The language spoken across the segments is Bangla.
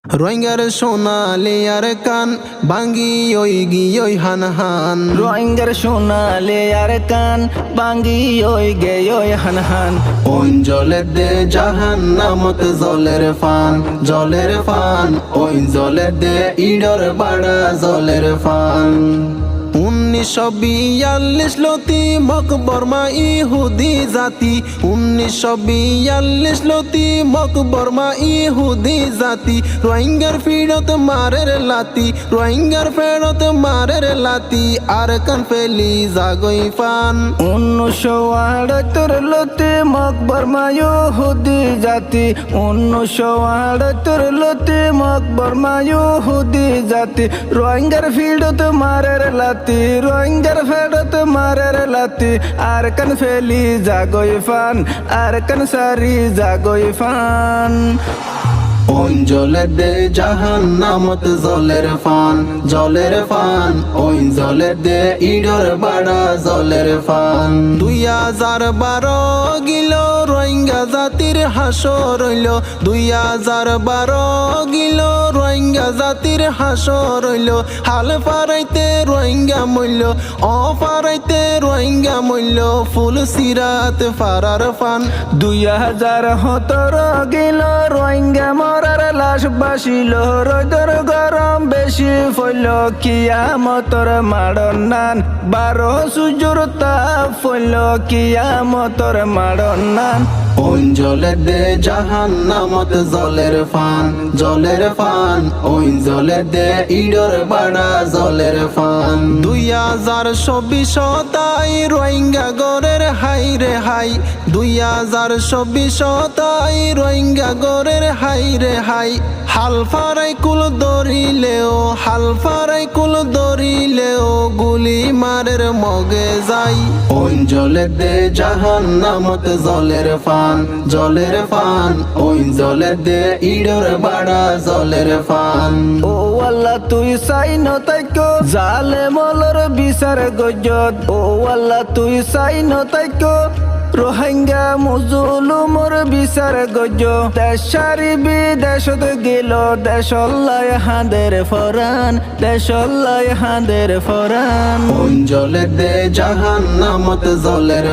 রোহিঙ্গার সোনালি আর কান বাঙ্গি ওই গিয়ে হান হান রোহিঙ্গার সোনালি আর কান বাঙ্গি ওই গে ওই হান হান ওই জলের দে জাহান নামত জলের ফান ওই জলের দে ইডর বাড়া জলের ফান 1942 লতি মকবরমা ইহুদি জাতি 1942 লতি মকবরমা ইহুদি জাতি রোহিঙ্গার ফিরত মারের লাতি রোহিঙ্গার ফেরত মারের লাতি আর কান ফেলি জাগই ফান 1978 লতি মকবরমা ইহুদি জাতি 1978 লতি মকবরমা ইহুদি জাতি রোহিঙ্গার ফিরত মারের লাতি রোহিঙ্গার ফেরত মারের লাতি আর কান ফেলি জাগই ফান আর কান সারি জাগই ফান ওই জলের দে জাহান নামত জলের ফান ওই জলের দে ইডর বাড়া জলের ফান 2012 গিল রোহিঙ্গা জাতির হাসর রইল 2012 গিল রোহিঙ্গা জাতির হাসর রইল হাল পারাইতে রোহিঙ্গা মূল্য অপারাইতে রোহিঙ্গা মূল্য ফুল সিরাত ফারার ফান 2017 গিল রোহিঙ্গা মরার লাশ বাসিল রোদর গরম বেশি ফইল কিয়ামতর মাড়ন নান 12 সূর্যর তাপ ফইল কিয়ামতর মাড়ন নান ওই জলের দে জাহান নামত জলের ফান ওই জলের দে ইডর বাড়া জলের ফান 2024 তাই রোহিঙ্গা গরের হাই রে হাই 2024 তাই রোহিঙ্গা গরের হাই রে হাই হাল ফারাই কুল দরিলেও গুলি মারের মগে যাই ওই জলের দে জাহান নামত জলের ফান ওই জলের দে ইডর বাড়া জলের ফান ও আল্লাহ তুই চাই নতাইকো জালে মলর বিচার গজত ও আল্লাহ তুই চাই নতাইকো রোহিঙ্গা মুজলুমর বিচার গজ দেশারি বিদেশত গেল দেশল্লাই হাঁদের ফরান দেশল্লাই হাঁদের ফরান ওই জলের দে জাহান নামত জলের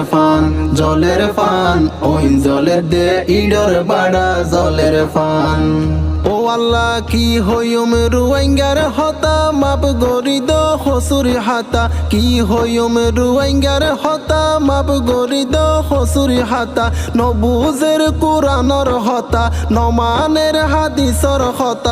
ফান ওই জলের দে ইডর বাড়া জলের ফান ও আল্লাহ কি হইম রোহিঙ্গার হতা মাপ গরিদ হসুরি হাতা কি হইম রোহিঙ্গার হতা মাপ গরিদ হসুরি হাতা নবুজের কুরআনর হতা নমানের হাদিসর হতা